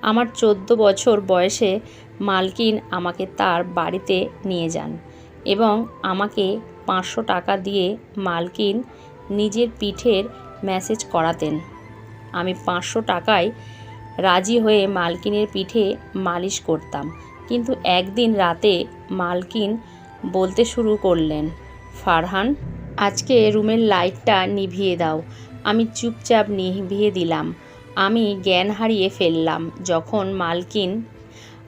আমার 14 বছর বয়সে মালকিন আমাকে তার বাড়িতে নিয়ে যান এবং আমাকে 500 টাকা দিয়ে মালকিন নিজের পিঠের ম্যাসাজ করাতেন। আমি 500 টাকায় রাজি হয়ে মালকিনের পিঠে মালিশ করতাম। কিন্তু একদিন রাতে মালকিন বলতে শুরু করলেন, ফারহান, আজকে রুমের লাইটটা নিভিয়ে দাও। আমি চুপচাপ নিভিয়ে দিলাম। আমি জ্ঞান হারিয়ে ফেললাম যখন মালকিন,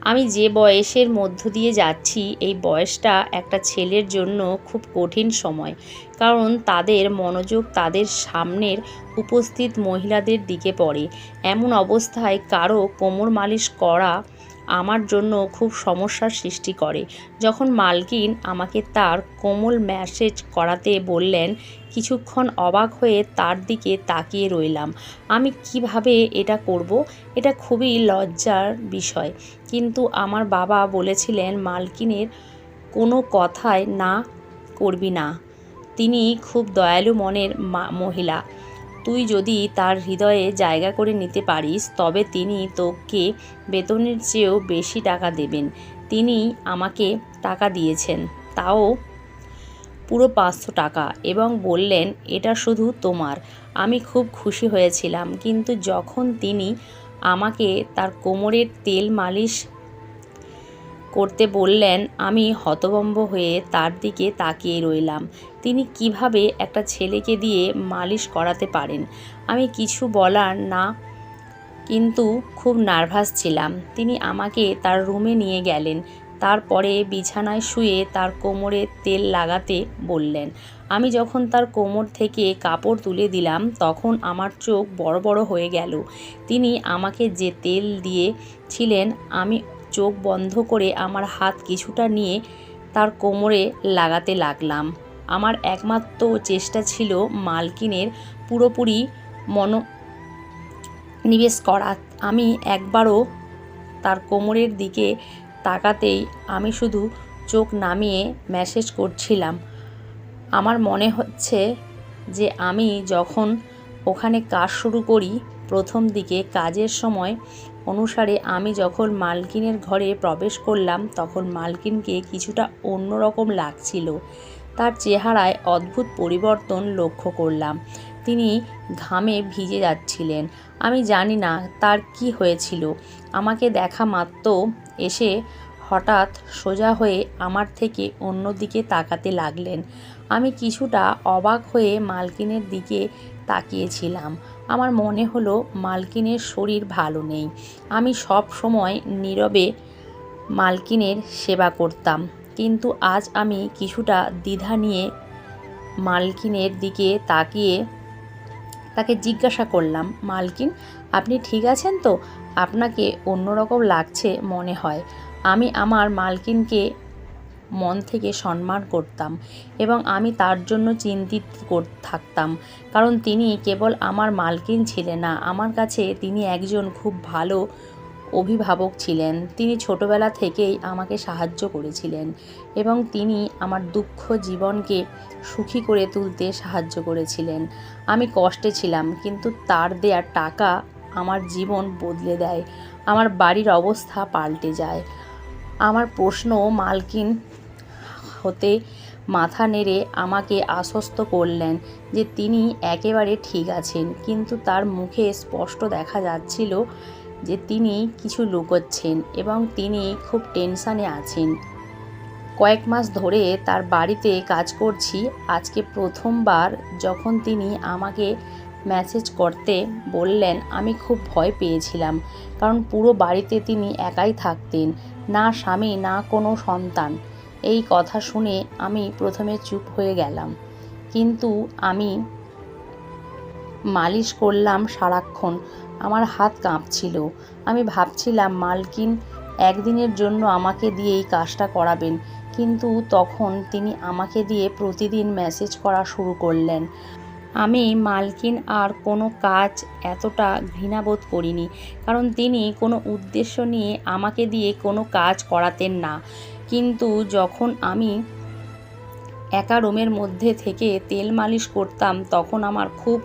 আমি যে বয়সের মধ্য দিয়ে যাচ্ছি এই বয়সটা একটা ছেলের জন্য খুব কঠিন সময়, কারণ তাদের মনোযোগ তাদের সামনের উপস্থিত মহিলাদের দিকে পড়ে। এমন অবস্থায় কারো কোমর মালিশ করা আমার জন্য খুব সমস্যার সৃষ্টি করে। যখন মালকিন আমাকে তার কোমল ম্যাসাজ করাতে বললেন, কিছুক্ষণ অবাক হয়ে তার দিকে তাকিয়ে রইলাম। আমি কিভাবে এটা করব, এটা খুবই লজ্জার বিষয়। কিন্তু আমার বাবা বলেছিলেন, মালকিনের কোনো কথায় না করবি না। তিনি খুব দয়ালু মনের মহিলা। তুই যদি তার হৃদয়ে জায়গা করে নিতে পারিস তবে তিনি তোকে বেতনের চেয়েও বেশি টাকা দেবেন। তিনি আমাকে টাকা দিয়েছেন, তাও পুরো 500 টাকা, এবং বললেন, এটা শুধু তোমার। আমি খুব খুশি হয়েছিলাম। কিন্তু যখন তিনি আমাকে তার কোমরের তেল মালিশ করতে বললেন, আমি হতভম্ব হয়ে তার দিকে তাকিয়ে রইলাম। তিনি কিভাবে একটা ছেলেকে দিয়ে মালিশ করাতে পারেন? আমি কিছু বলার না, কিন্তু খুব নার্ভাস ছিলাম। তিনি আমাকে তার রুমে নিয়ে গেলেন। তারপরে বিছানায় শুয়ে তার কোমরে তেল লাগাতে বললেন। আমি যখন তার কোমর থেকে কাপড় তুলে দিলাম তখন আমার চোখ বড় বড় হয়ে গেল। তিনি আমাকে যে তেল দিয়েছিলেন, আমি চোখ বন্ধ করে আমার হাত কিছুটা নিয়ে তার কোমরে লাগাতে লাগলাম। আমার একমাত্র চেষ্টা ছিল মালকিনের পুরোপুরি মনোনিবেশ করা। আমি একবারও তার কোমরের দিকে তাকাতেই আমি শুধু চোখ নামিয়ে ম্যাসাজ করছিলাম। আমার মনে হচ্ছে যে আমি যখন ওখানে কাজ শুরু করি, প্রথম দিকে কাজের সময় অনুসারে আমি যখন মালকিনের ঘরে প্রবেশ করলাম তখন মালকিনকে কিছুটা অন্যরকম লাগছিল। তার চেহারায় অদ্ভুত পরিবর্তন লক্ষ্য করলাম। তিনি ঘামে ভিজে যাচ্ছিলেন। আমি জানি না তার কি হয়েছিল। আমাকে দেখা মাত্র এসে হঠাৎ সোজা হয়ে আমার থেকে অন্যদিকে তাকাতে লাগলেন। আমি কিছুটা অবাক হয়ে মালকিনের দিকে তাকিয়েছিলাম। আমার মনে হলো মালকিনের শরীর ভালো নেই। আমি সব সময় নীরবে মালকিনের সেবা করতাম, কিন্তু আজ আমি কিছুটা দ্বিধা নিয়ে মালকিনের দিকে তাকিয়ে তাকে জিজ্ঞাসা করলাম, মালকিন, আপনি ঠিক আছেন তো? আপনাকে অন্যরকম লাগছে মনে হয়। আমি আমার মালকিনকে মন থেকে সম্মান করতাম এবং আমি তার জন্য চিন্তিত থাকতাম, কারণ তিনি কেবল আমার মালকিন ছিলেন না, আমার কাছে তিনি একজন খুব ভালো অভিভাবক ছিলেন। তিনি ছোটবেলা থেকেই আমাকে সাহায্য করেছিলেন এবং তিনি আমার দুঃখ জীবনকে সুখী করে তুলতে সাহায্য করেছিলেন। আমি কষ্টে ছিলাম, কিন্তু তার দেয়া টাকা আমার জীবন বদলে দেয়। আমার বাড়ির অবস্থা পাল্টে যায়। আমার প্রশ্ন মালকিন হতে মাথা নেড়ে আমাকে আশ্বস্ত করলেন যে তিনি একেবারে ঠিক আছেন, কিন্তু তার মুখে স্পষ্ট দেখা যাচ্ছিল যে তিনি কিছু লুকোচ্ছেন এবং তিনি খুব টেনশানে আছেন। কয়েক মাস ধরে তার বাড়িতে কাজ করছি। আজকে প্রথমবার যখন তিনি আমাকে ম্যাসাজ করতে বললেন আমি খুব ভয় পেয়েছিলাম, কারণ পুরো বাড়িতে তিনি একাই থাকতেন, না স্বামী না কোনো সন্তান। এই কথা শুনে আমি প্রথমে চুপ হয়ে গেলাম, কিন্তু আমি মালিশ করলাম সারাক্ষণ। আমার হাত কাঁপছিল। আমি ভাবছিলাম মালকিন একদিনের জন্য আমাকে দিয়ে এই কাজটা করাবেন, কিন্তু তখন তিনি আমাকে দিয়ে প্রতিদিন ম্যাসাজ করা শুরু করলেন। আমি মালকিন আর কোনো কাজ এতটা ঘৃণাবোধ করিনি, কারণ তিনি কোনো উদ্দেশ্য নিয়ে আমাকে দিয়ে কোনো কাজ করাতেন না। কিন্তু যখন আমি একা রুমের মধ্যে থেকে তেল মালিশ করতাম তখন আমার খুব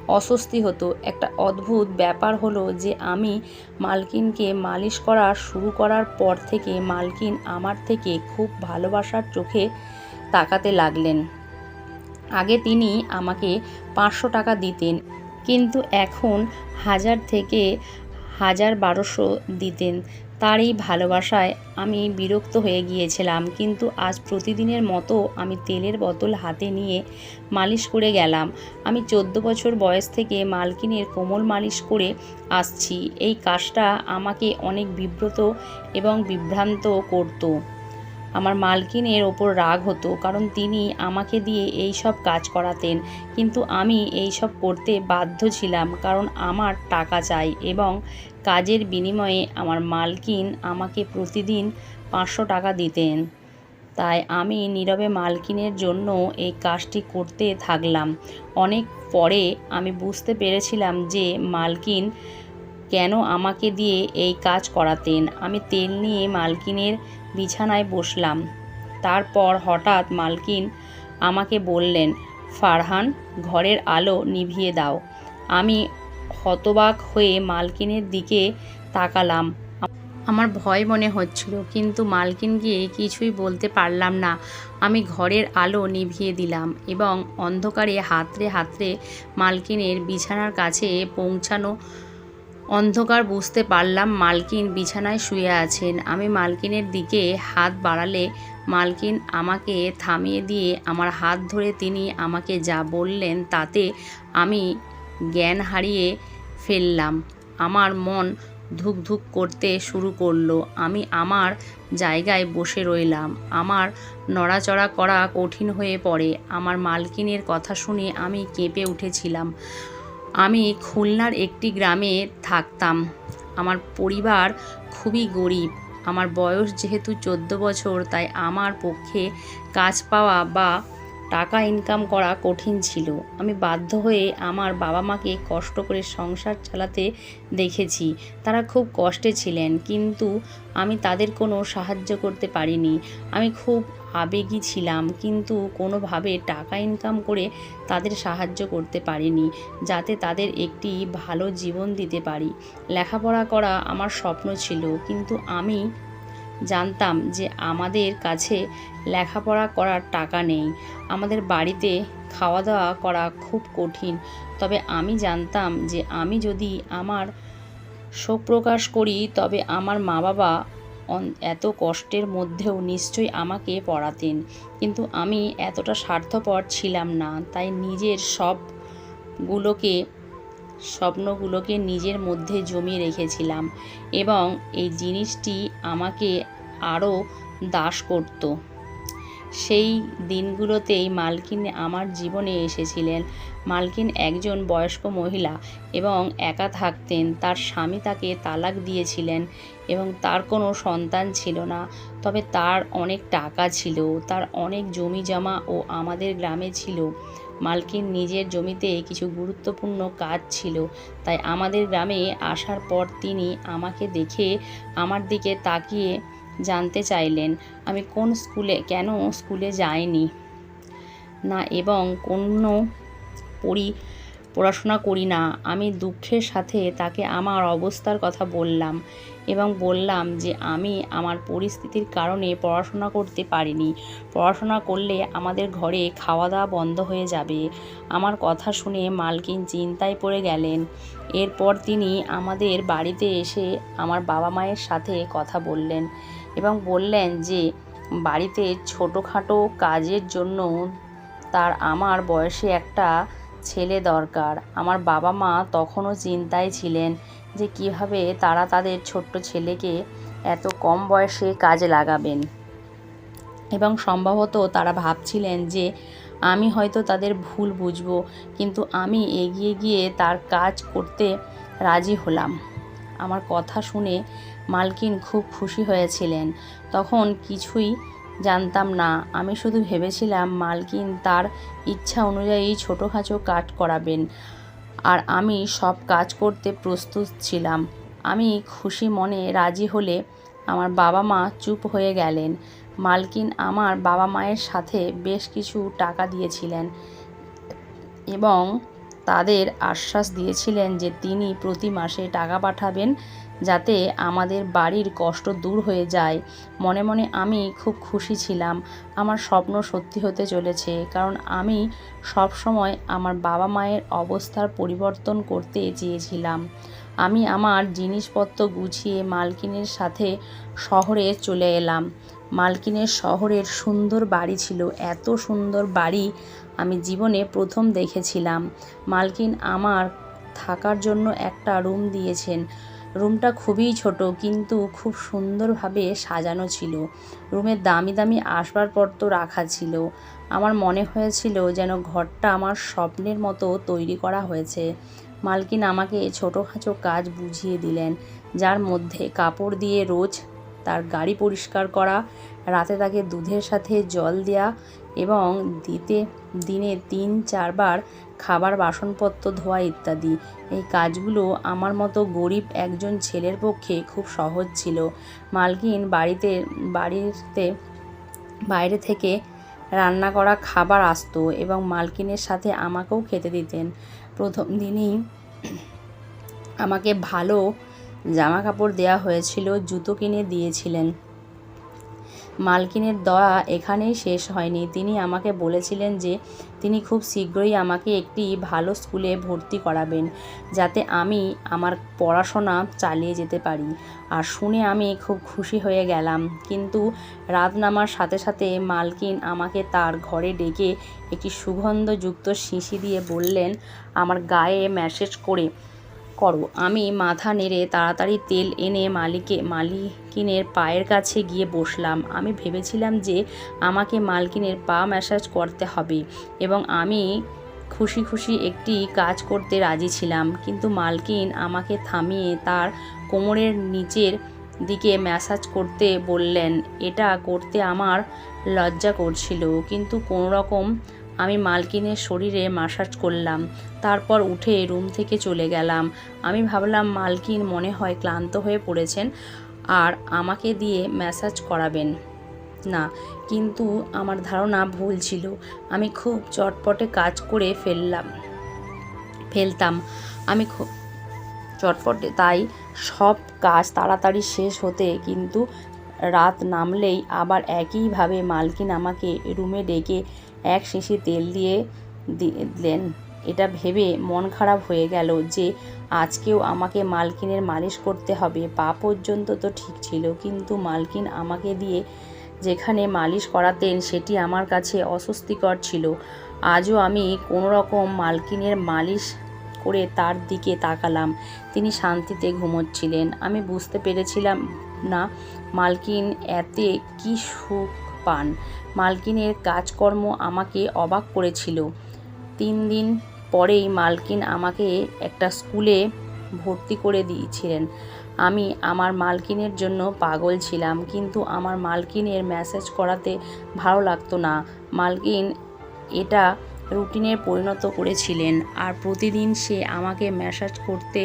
অস্বস্তি হতো। একটা অদ্ভুত ব্যাপার হলো যে আমি মালকিনকে মালিশ করা শুরু করার পর থেকে মালকিন আমার থেকে খুব ভালোবাসার চোখে তাকাতে লাগলেন। আগে তিনি আমাকে 500 টাকা দিতেন, কিন্তু এখন 1000 থেকে 1200 দিতেন। তার এই ভালোবাসায় আমি বিরক্ত হয়ে গিয়েছিলাম, কিন্তু আজ প্রতিদিনের মতো আমি তেলের বোতল হাতে নিয়ে মালিশ করে গেলাম। আমি 14 বছর বয়স থেকে মালকিনের কোমর মালিশ করে আসছি। এই কাজটা আমাকে অনেক বিব্রত এবং বিভ্রান্ত করত। আমার মালকিনের ওপর রাগ হতো, কারণ তিনি আমাকে দিয়ে এই সব কাজ করাতেন, কিন্তু আমি এই সব করতে বাধ্য ছিলাম কারণ আমার টাকা চাই এবং কাজের বিনিময়ে আমার মালকিন আমাকে প্রতিদিন 500 টাকা দিতেন। তাই আমি নীরবে মালকিনের জন্য এই কাজটি করতে থাকলাম। অনেক পরে আমি বুঝতে পেরেছিলাম যে মালকিন কেন আমাকে দিয়ে এই কাজ করাতেন। আমি তেল নিয়ে মালকিনের বিছানায় বসলাম। তারপর হঠাৎ মালকিন আমাকে বললেন, ফারহান, ঘরের আলো নিভিয়ে দাও। আমি হতবাক হয়ে মালকিনের দিকে তাকালাম। আমার ভয় মনে হচ্ছিল, কিন্তু মালকিনকে কিছুই বলতে পারলাম না। আমি ঘরের আলো নিভিয়ে দিলাম এবং অন্ধকারে হাতড়ে হাতড়ে মালকিনের বিছানার কাছে পৌঁছানো অন্ধকার বুঝতে পারলাম মালকিন বিছানায় শুয়ে আছেন। আমি মালকিনের দিকে হাত বাড়ালে মালকিন আমাকে থামিয়ে দিয়ে আমার হাত ধরে তিনি আমাকে যা বললেন তাতে আমি জ্ঞান হারিয়ে ফেললাম। আমার মন ধুকধুক করতে শুরু করলো। আমি আমার জায়গায় বসে রইলাম। আমার নড়াচড়া করা কঠিন হয়ে পড়ে। আমার মালকিনের কথা শুনে আমি কেঁপে উঠেছিলাম। আমি খুলনার একটি গ্রামে থাকতাম। আমার পরিবার খুবই গরিব। আমার বয়স যেহেতু 14 বছর, তাই আমার পক্ষে কাজ পাওয়া বা টাকা ইনকাম করা কঠিন ছিল। আমি বাধ্য হয়ে আমার বাবা মাকে কষ্ট করে সংসার চালাতে দেখেছি। তারা খুব কষ্টে ছিলেন, কিন্তু আমি তাদের কোনো সাহায্য করতে পারিনি। আমি খুব আবেগী ছিলাম, কিন্তু কোনোভাবে টাকা ইনকাম করে তাদের সাহায্য করতে পারিনি, যাতে তাদের একটি ভালো জীবন দিতে পারি। লেখাপড়া করা আমার স্বপ্ন ছিল, কিন্তু আমি জানতাম যে আমাদের কাছে লেখাপড়া করার টাকা নেই। আমাদের বাড়িতে খাওয়া দাওয়া করা খুব কঠিন। তবে আমি জানতাম যে আমি যদি আমার শোক প্রকাশ করি তবে আমার মা বাবা এত কষ্টের মধ্যেও নিশ্চয়ই আমাকে পড়াতেন। কিন্তু আমি এতটা স্বার্থপর ছিলাম না, তাই নিজের স্বপ্নগুলোকে নিজের মধ্যে জমিয়ে রেখেছিলাম এবং এই জিনিসটি আমাকে আরও দাস করত। সেই দিনগুলোতেই মালকিন আমার জীবনে এসেছিলেন। মালকিন একজন বয়স্ক মহিলা এবং একা থাকতেন। তার স্বামী তাকে তালাক দিয়েছিলেন এবং তার কোনো সন্তান ছিল না। তবে তার অনেক টাকা ছিল, তার অনেক জমি জমা ও আমাদের গ্রামে ছিল। মালকিন নিজের জমিতে কিছু গুরুত্বপূর্ণ কাজ ছিল, তাই আমাদের গ্রামে আসার পর তিনি আমাকে দেখে আমার দিকে তাকিয়ে জানতে চাইলেন আমি কেন স্কুলে যাইনি না এবং কোনো পড়াশোনা করি না। আমি দুঃখের সাথে তাকে আমার অবস্থার কথা বললাম এবং বললাম যে আমি আমার পরিস্থিতির কারণে পড়াশোনা করতে পারিনি। পড়াশোনা করলে আমাদের ঘরে খাওয়া দাওয়া বন্ধ হয়ে যাবে। আমার কথা শুনে মালকিন চিন্তায় পড়ে গেলেন। এরপর তিনি আমাদের বাড়িতে এসে আমার বাবা মায়ের সাথে কথা বললেন এবং বললেন যে বাড়িতে ছোটোখাটো কাজের জন্য তার আমার বয়সে একটা ছেলে দরকার। আমার বাবা মা তখনও চিন্তায় ছিলেন যে কিভাবে তারা তাদের ছোট্ট ছেলেকে এত কম বয়সে কাজে লাগাবেন এবং সম্ভবত তারা ভাবছিলেন যে আমি হয়তো তাদের ভুল বুঝব, কিন্তু আমি এগিয়ে গিয়ে তার কাজ করতে রাজি হলাম। আমার কথা শুনে মালকিন খুব খুশি হয়েছিলেন। তখন কিছুই জানতাম না, আমি শুধু ভেবেছিলাম মালকিন তার ইচ্ছা অনুযায়ী ছোটোখাটো কাজ করাবেন আর আমি সব কাজ করতে প্রস্তুত ছিলাম। আমি খুশি মনে রাজি হলে আমার বাবা মা চুপ হয়ে গেলেন। মালকিন আমার বাবা মায়ের সাথে বেশ কিছু টাকা দিয়েছিলেন এবং তাদের আশ্বাস দিয়েছিলেন যে তিনি প্রতি মাসে টাকা পাঠাবেন যাতে আমাদের বাড়ির কষ্ট দূর হয়ে যায়। মনে মনে আমি খুব খুশি ছিলাম। আমার স্বপ্ন সত্যি হতে চলেছে, কারণ আমি সব সময় আমার বাবা মায়ের অবস্থার পরিবর্তন করতে চেয়েছিলাম। আমি আমার জিনিসপত্র গুছিয়ে মালকিনের সাথে শহরে চলে এলাম। মালকিনের শহরের সুন্দর বাড়ি ছিল। এত সুন্দর বাড়ি আমি জীবনে প্রথম দেখেছিলাম। মালকিন আমার থাকার জন্য একটা রুম দিয়েছেন। রুমটা খুবই ছোট, কিন্তু খুব সুন্দরভাবে সাজানো ছিল। রুমে দামি দামি আসবাবপত্র রাখা ছিল। আমার মনে হয়েছিল যেন ঘরটা আমার স্বপ্নের মতো তৈরি করা হয়েছে। মালকিন আমাকে ছোটোখাটো কাজ বুঝিয়ে দিলেন, যার মধ্যে কাপড় দিয়ে রোজ তার গাড়ি পরিষ্কার করা, রাতে তাকে দুধের সাথে জল দেওয়া এবং দিনে 3-4 বার খাবার বাসনপত্র ধোয়া ইত্যাদি। এই কাজগুলো আমার মতো গরিব একজন ছেলের পক্ষে খুব সহজ ছিল। মালকিন বাড়িতে বাইরে থেকে রান্না করা খাবার আসতো এবং মালকিনের সাথে আমাকেও খেতে দিতেন। প্রথম দিনই আমাকে ভালো জামা কাপড় দেওয়া হয়েছিল, জুতো কিনে দিয়েছিলেন। মালকিনের দয়া এখানেই শেষ হয়নি। তিনি আমাকে বলেছিলেন যে তিনি খুব শীঘ্রই আমাকে একটি ভালো স্কুলে ভর্তি করাবেন, যাতে আমি আমার পড়াশোনা চালিয়ে যেতে পারি। আর শুনে আমি খুব খুশি হয়ে গেলাম। কিন্তু রাত নামার সাথে সাথে মালকিন আমাকে তার ঘরে ডেকে একটি সুগন্ধযুক্ত শিশি দিয়ে বললেন, আমার গায়ে ম্যাসেজ করো। আমি মাথা নেড়ে তাড়াতাড়ি তেল এনে মালকিনের পায়ের কাছে গিয়ে বসলাম। আমি ভেবেছিলাম যে আমাকে মালকিনের পা ম্যাসাজ করতে হবে এবং আমি খুশি খুশি একটি কাজ করতে রাজি ছিলাম। কিন্তু মালকিন আমাকে থামিয়ে তার কোমরের নিচের দিকে ম্যাসাজ করতে বললেন। এটা করতে আমার লজ্জা করছিল, কিন্তু কোনো রকম আমি মালকিনের শরীরে ম্যাসাজ করলাম। তারপর উঠে রুম থেকে চলে গেলাম। আমি ভাবলাম মালকিন মনে হয় ক্লান্ত হয়ে পড়েছেন আর আমাকে দিয়ে ম্যাসাজ করাবেন না, কিন্তু আমার ধারণা ভুল ছিল। আমি খুব চটপটে কাজ করে ফেলতাম। আমি খুব চটপটে, তাই সব কাজ তাড়াতাড়ি শেষ হতে, কিন্তু রাত নামলেই আবার একইভাবে মালকিন আমাকে রুমে ডেকে এক শিশি তেল দিয়ে দিলেন। এটা ভেবে মন খারাপ হয়ে গেল যে আজকেও আমাকে মালকিনের মালিশ করতে হবে। পা পর্যন্ত তো ঠিক ছিল, কিন্তু মালকিন আমাকে দিয়ে যেখানে মালিশ করাতেন সেটি আমার কাছে অস্বস্তিকর ছিল। আজও আমি কোনো রকম মালকিনের মালিশ করে তার দিকে তাকালাম। তিনি শান্তিতে ঘুমোচ্ছিলেন। আমি বুঝতে পেরেছিলাম না মালকিন এতে কী সুখ পান। মালকিনের কাজকর্ম আমাকে অবাক করেছিল। 3 দিন পরেই মালকিন আমাকে একটা স্কুলে ভর্তি করে দিয়েছিলেন। আমি আমার মালকিনের জন্য পাগল ছিলাম, কিন্তু আমার মালকিনের ম্যাসাজ করাতে ভালো লাগতো না। মালকিন এটা রুটিনে পরিণত করেছিলেন আর প্রতিদিন সে আমাকে ম্যাসাজ করতে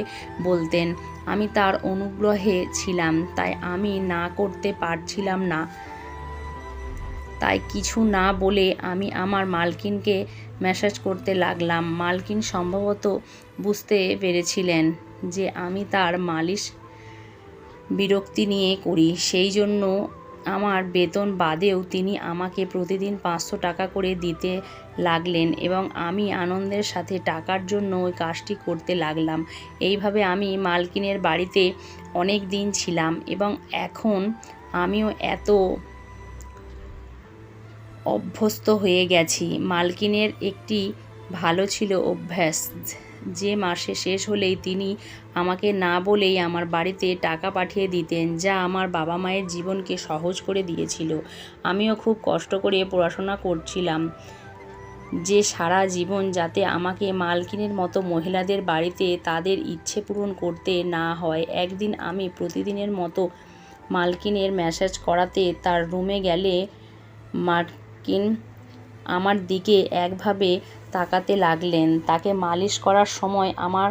বলতেন। আমি তার অনুগ্রহে ছিলাম, তাই আমি না করতে পারছিলাম না। তাই কিছু না বলে আমি আমার মালকিনকে ম্যাসাজ করতে লাগলাম। মালকিন সম্ভবত বুঝতে পেরেছিলেন যে আমি তার মালিশ বিরক্তি নিয়ে করি, সেই জন্য আমার বেতন বাদেও তিনি আমাকে প্রতিদিন 500 টাকা করে দিতে লাগলেন এবং আমি আনন্দের সাথে টাকার জন্য ওই কাজটি করতে লাগলাম। এইভাবে আমি মালকিনের বাড়িতে অনেক দিন ছিলাম এবং এখন আমিও এত অভ্যস্ত হয়ে গেছি। মালকিনের একটি ভালো ছিল অভ্যাস, যে মাসে শেষ হলেই তিনি আমাকে না বলেই আমার বাড়িতে টাকা পাঠিয়ে দিতেন, যা আমার বাবা মায়ের জীবনকে সহজ করে দিয়েছিল। আমিও খুব কষ্ট করে পড়াশোনা করছিলাম যে সারা জীবন যাতে আমাকে মালকিনের মতো মহিলাদের বাড়িতে তাদের ইচ্ছে পূরণ করতে না হয়। একদিন আমি প্রতিদিনের মতো মালকিনের ম্যাসাজ করাতে তার রুমে গেলে মালকিন আমার দিকে একভাবে তাকাতে লাগলেন। তাকে মালিশ করার সময় আমার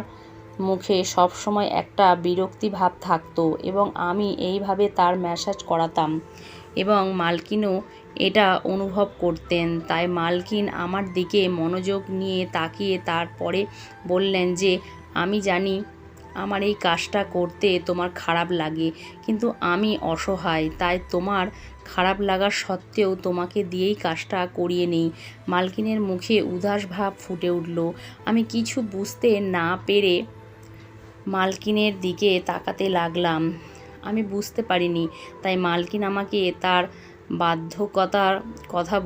মুখে সবসময় একটা বিরক্তি ভাব থাকতো এবং আমি এইভাবে তার ম্যাসাজ করাতাম। এবং মালকিনও এটা অনুভব করতেন। তাই মালকিন আমার দিকে মনোযোগ নিয়ে তাকিয়ে তারপরে বললেন যে, আমি জানি আমার এই কাজটা করতে তোমার খারাপ লাগে, কিন্তু আমি অসহায়, তাই তোমার খারাপ লাগার সত্ত্বেও তোমাকে দিয়েই কাজটা করিয়ে নিই। মালকিনের মুখে উদাস ভাব ফুটে উঠল। আমি কিছু বুঝতে না পেরে মালকিনের দিকে তাকাতে লাগলাম। আমি বুঝতে পারিনি, তাই মালকিন আমাকে তার বাধ্যকতার কথা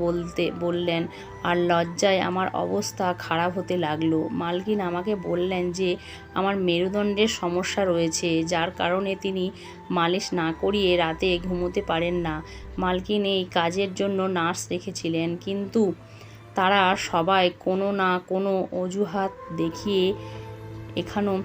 বললেন, আর লজ্জায় আমার অবস্থা খারাপ হতে লাগলো। মালকিন আমাকে বললেন যে আমার মেরুদণ্ডের সমস্যা রয়েছে, যার কারণে তিনি মালিশ না করিয়ে রাতে ঘুমোতে পারেন না। মালকিন এই কাজের জন্য নার্স রেখেছিলেন, কিন্তু তারা সবাই কোনো না কোনো অজুহাত দেখিয়ে এখানেও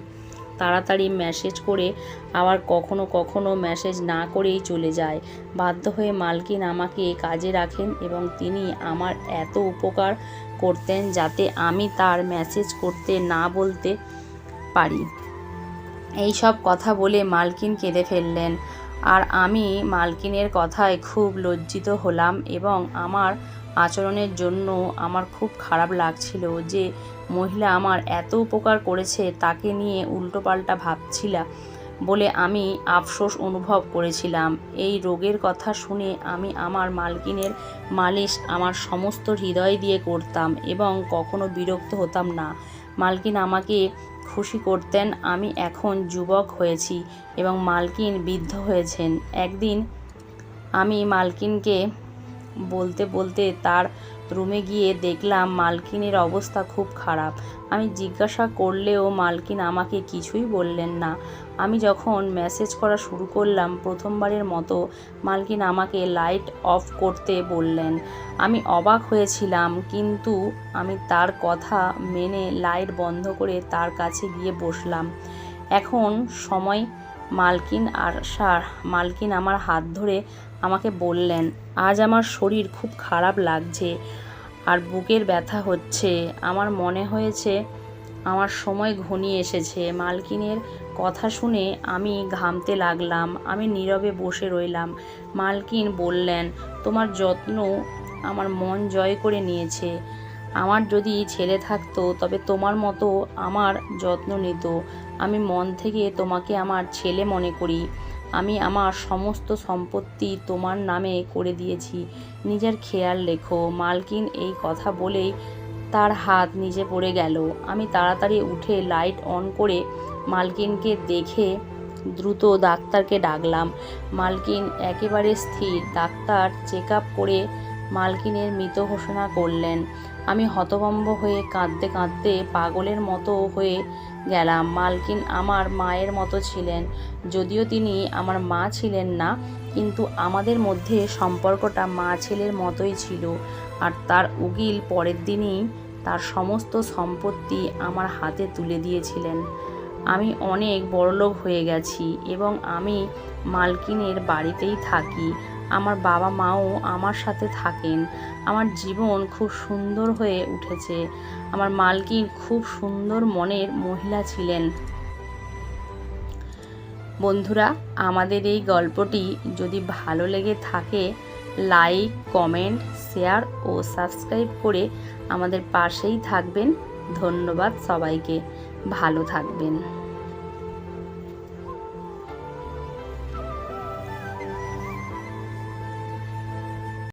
তাড়াতাড়ি ম্যাসেজ করে আবার কখনো কখনো ম্যাসেজ না করেই চলে যায়। বাধ্য হয়ে মালকিন আমাকে কাজে রাখেন এবং তিনি আমার এত উপকার করতেন যাতে আমি তার ম্যাসেজ করতে না বলতে পারি। এই সব কথা বলে মালকিন কেঁদে ফেললেন, আর আমি মালকিনের কথায় খুব লজ্জিত হলাম এবং আমার আচরণের জন্য আমার খুব খারাপ লাগছিল। যে মহিলা আমার এত উপকার করেছে তাকে নিয়ে উল্টোপাল্টা ভাবছিলাম বলে আমি আফসোস অনুভব করেছিলাম। এই রোগের কথা শুনে আমি আমার মালকিনের মালিশ আমার সমস্ত হৃদয় দিয়ে করতাম এবং কখনো বিরক্ত হতাম না। মালকিন আমাকে খুশি করতেন। আমি এখন যুবক হয়েছি এবং মালকিন বৃদ্ধ হয়েছেন। একদিন আমি মালকিনকে বলতে বলতে তার রুমে গিয়ে দেখলাম মালকিনের অবস্থা খুব খারাপ। আমি জিজ্ঞাসা করলেও মালকিন আমাকে কিছুই বললেন না। আমি যখন মেসেজ করা শুরু করলাম, প্রথমবারের মতো মালকিন আমাকে লাইট অফ করতে বললেন। আমি অবাক হয়েছিলাম, কিন্তু আমি তার কথা মেনে লাইট বন্ধ করে তার কাছে গিয়ে বসলাম। এখন সময় মালকিন আমার হাত ধরে আমাকে বললেন, আজ আমার শরীর খুব খারাপ লাগছে আর বুকের ব্যথা হচ্ছে। আমার মনে হয়েছে আমার সময় ঘনিয়ে এসেছে। মালকিনের কথা শুনে আমি ঘামতে লাগলাম। আমি নীরবে বসে রইলাম। মালকিন বললেন, তোমার যত্ন আমার মন জয় করে নিয়েছে। আমার যদি ছেলে থাকতো তবে তোমার মতো আমার যত্ন নিত। আমি মন থেকে তোমাকে আমার ছেলে মনে করি। আমি আমার সমস্ত সম্পত্তি তোমার নামে করে দিয়েছি। নিজের খেয়াল রেখো। মালকিন এই কথা বলেই তার হাত নিচে পড়ে গেল। আমি তাড়াতাড়ি উঠে লাইট অন করে মালকিনকে দেখে দ্রুত ডাক্তারকে ডাকলাম। মালকিন একেবারে স্থির। ডাক্তার চেক আপ করে মালকিনের মৃত ঘোষণা করলেন। আমি হতভম্ব হয়ে কাঁদতে কাঁদতে পাগলের মতো হয়ে গেলাম। মালকিন আমার মায়ের মতো ছিলেন। যদিও তিনি আমার মা ছিলেন না, কিন্তু আমাদের মধ্যে সম্পর্কটা মা ছেলের মতোই ছিল। আর তার উকিল পরের দিনই তার সমস্ত সম্পত্তি আমার হাতে তুলে দিয়েছিলেন। আমি অনেক বড়লোক হয়ে গেছি এবং আমি মালকিনের বাড়িতেই থাকি। আমার বাবা মাও আমার সাথে থাকেন। আমার জীবন খুব সুন্দর হয়ে উঠেছে। আমার মালকিন খুব সুন্দর মনের মহিলা ছিলেন। বন্ধুরা, আমাদের এই গল্পটি যদি ভালো লেগে থাকে, লাইক, কমেন্ট, শেয়ার ও সাবস্ক্রাইব করে আমাদের পাশেই থাকবেন। ধন্যবাদ সবাইকে। ভালো থাকবেন।